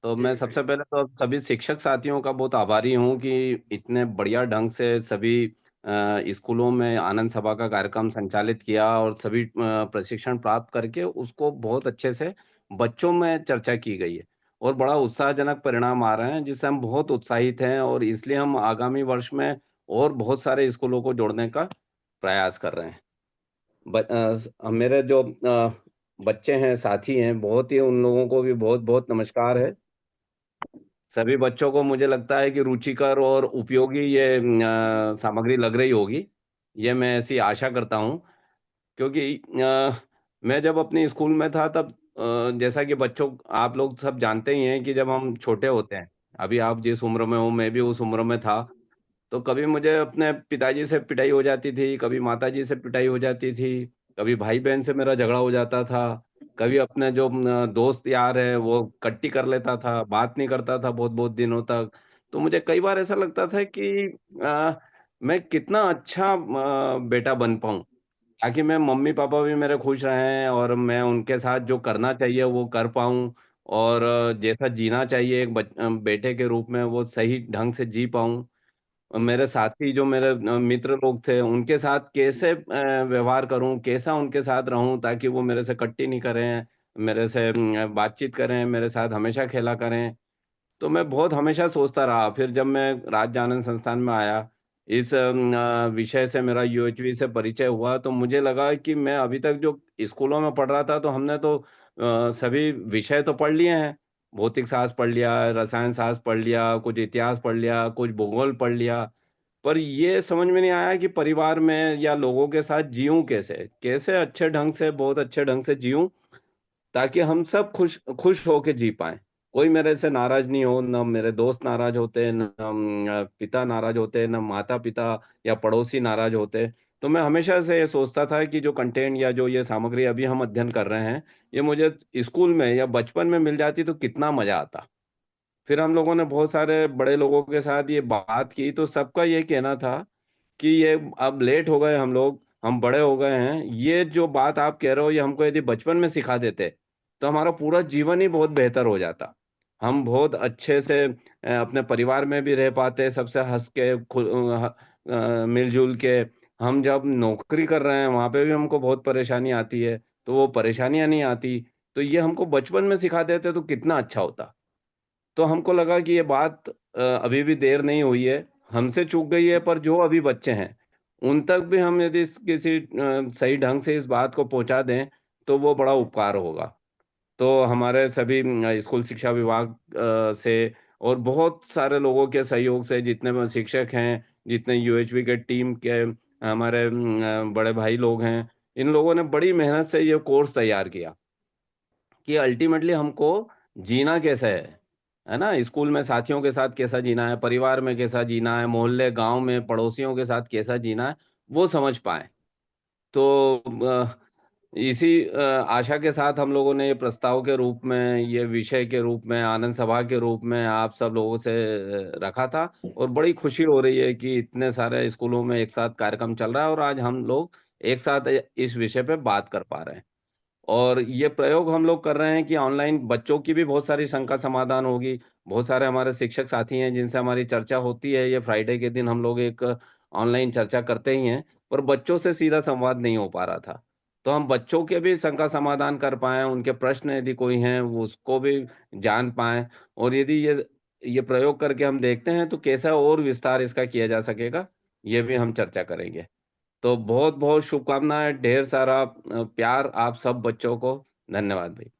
तो जी मैं भाई। सबसे पहले तो सभी शिक्षक साथियों का बहुत आभारी हूँ कि इतने बढ़िया ढंग से सभी स्कूलों में आनंद सभा का कार्यक्रम संचालित किया और सभी प्रशिक्षण प्राप्त करके उसको बहुत अच्छे से बच्चों में चर्चा की गई है और बड़ा उत्साहजनक परिणाम आ रहे हैं जिससे हम बहुत उत्साहित हैं और इसलिए हम आगामी वर्ष में और बहुत सारे स्कूलों को जोड़ने का प्रयास कर रहे हैं। मेरे जो बच्चे हैं, साथी हैं, बहुत ही उन लोगों को भी बहुत-बहुत नमस्कार है। सभी बच्चों को मुझे लगता है कि रुचिकर और उपयोगी ये सामग्री लग रही होगी। ये मैं ऐसी आशा करता हूँ क्योंकि मैं जब अपने स्कूल में था तब जैसा कि बच्चों आप लोग सब जानते ही हैं कि जब हम छोटे होते हैं, अभी आप जिस उम्र में हो मैं भी उस उम्र में था। तो कभी मुझे अपने पिताजी से पिटाई हो जाती थी, कभी माताजी से पिटाई हो जाती थी, कभी भाई-बहन से मेरा झगड़ा हो जाता था, कभी अपने जो दोस्त यार हैं वो कट्टी कर लेता था, बात नहीं करता था बहुत-बहुत दिनों तक। तो मुझे कई बार ऐसा लगता था कि मैं कितना अच्छा बेटा बन पाऊँ, ताकि मैं मम्मी-पापा भी मेरे खुश रहें और मैं उनके साथ जो करना चाहिए वो कर पाऊँ और जैसा जीना चाहिए एक बेटे के रूप में वो सही ढंग से जी पाऊँ। मेरे साथी जो मेरे मित्र लोग थे, उनके साथ कैसे व्यवहार करूँ, कैसा उनके साथ रहूँ ताकि वो मेरे से कट्टी नहीं करें, मेरे से बातचीत करें, मेरे साथ हमेशा खेला करें। तो मैं बहुत हमेशा सोचता रहा, फिर जब मैं राज्य आनंद संस्थान में आया, इस विषय से मेरा यूएचवी से परिचय हुआ, तो मुझे लगा कि मैं अभी तक जो स्कूलों में पढ़ रहा था, तो हमने तो सभी विषय तो पढ़ लिए हैं। भौतिक शास्त्र पढ़ लिया, रसायन शास्त्र पढ़ लिया, कुछ इतिहास पढ़ लिया, कुछ भूगोल पढ़ लिया, पर ये समझ में नहीं आया कि परिवार में या लोगों के साथ जिऊँ कैसे? कैसे अच्छे ढंग से, बहुत अच्छे ढंग से जिऊँ ताकि हम सब खुश खुश होके जी पाएँ। कोई मेरे से नाराज़ नहीं हो, ना मेरे दोस्त नाराज़ होते, ना पिता नाराज़ होते, ना माता-पिता या पड़ोसी नाराज़ होते। तो मैं हमेशा से ये सोचता था कि जो कंटेंट या जो ये सामग्री अभी हम अध्ययन कर रहे हैं, ये मुझे स्कूल में या बचपन में मिल जाती तो कितना मज़ा आता। फिर हम लोगों ने बहुत सारे बड़े लोगों के साथ ये बात की, तो सबका ये कहना था कि ये अब लेट हो गए हम लोग, हम बड़े हो गए हैं, ये जो बात आप कह रहे हो ये हमको यदि बचपन में सिखा देते, तो हमारा पूरा जीवन ही बहुत बेहतर हो जाता। हम बहुत अच्छे से अपने परिवार में भी रह पाते, सबसे हँस के मिल-जुल के। हम जब नौकरी कर रहे हैं, वहाँ पे भी हमको बहुत परेशानी आती है, तो वो परेशानियाँ नहीं आती। तो ये हमको बचपन में सिखा देते तो कितना अच्छा होता। तो हमको लगा कि ये बात अभी भी देर नहीं हुई है, हमसे चूक गई है पर जो अभी बच्चे हैं, उन तक भी हम यदि किसी सही ढंग से इस बात को पहुँचा दें, तो वो बड़ा उपकार होगा। तो हमारे सभी स्कूल शिक्षा विभाग से और बहुत सारे लोगों के सहयोग से जितने भी शिक्षक हैं, जितने यूएचवी के टीम के हमारे बड़े भाई लोग हैं, इन लोगों ने बड़ी मेहनत से ये कोर्स तैयार किया। कि अल्टीमेटली हमको जीना कैसे है ना? स्कूल में साथियों के साथ कैसा जीना है, परिवार में कैसा जीना है, मोहल्ले, गाँव में पड़ोसियों के साथ कैसा जीना है, वो समझ पाएँ। तो इसी आशा के साथ हम लोगों ने ये प्रस्ताव के रूप में, ये विषय के रूप में, आनंद सभा के रूप में आप सब लोगों से रखा था और बड़ी खुशी हो रही है कि इतने सारे स्कूलों में एक साथ कार्यक्रम चल रहा है और आज हम लोग एक साथ इस विषय पे बात कर पा रहे हैं। और ये प्रयोग हम लोग कर रहे हैं कि ऑनलाइन बच्चों की भी बहुत सारी शंका समाधान होगी। बहुत सारे हमारे शिक्षक साथी हैं जिनसे हमारी चर्चा होती है। ये फ्राइडे के दिन हम लोग एक ऑनलाइन चर्चा करते ही हैं, पर बच्चों से सीधा संवाद नहीं हो पा रहा था। तो हम बच्चों के भी शंका समाधान कर पाएँ, उनके प्रश्न यदि कोई हैं वो उसको भी जान पाएँ और यदि ये प्रयोग करके हम देखते हैं तो कैसा और विस्तार इसका किया जा सकेगा, ये भी हम चर्चा करेंगे। तो बहुत-बहुत शुभकामनाएँ, ढेर सारा प्यार आप सब बच्चों को। धन्यवाद भाई।